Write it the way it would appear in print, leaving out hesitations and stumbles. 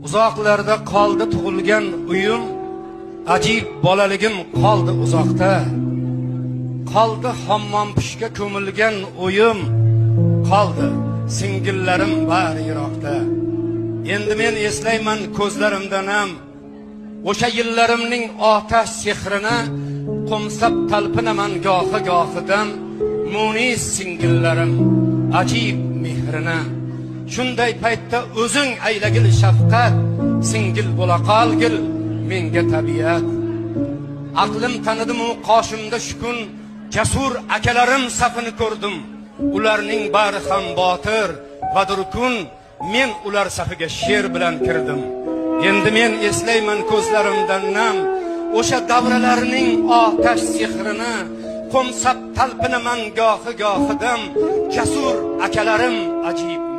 Uzoqlarda qoldi tug'ilgan uyim, ajib bolaligim qoldi uzoqda. Qoldi hammom pishga ko'milgan o'yim, qoldi singillarim bari yiroqda. Endi men eslayman ko'zlarimdan ham o'sha yillarimning otash sehrini, qo'msab talpinaman gohi-gohidan munis singillarim ajib mehrini. Shunday paytda o'zing aylagil shafqat, singil bo'la qolgil menga tabiat. Aqlim tanidim u qoshimda shukun, jasur akalarim safini ko'rdim. Ularning bari ham botir va durkun, men ular safiga sher bilan kirdim. Endi men eslayman ko'zlarimdan nam o'sha davralarning otash sehrini, qo'msab talpinaman gohi-gohidan jasur akalarim ajib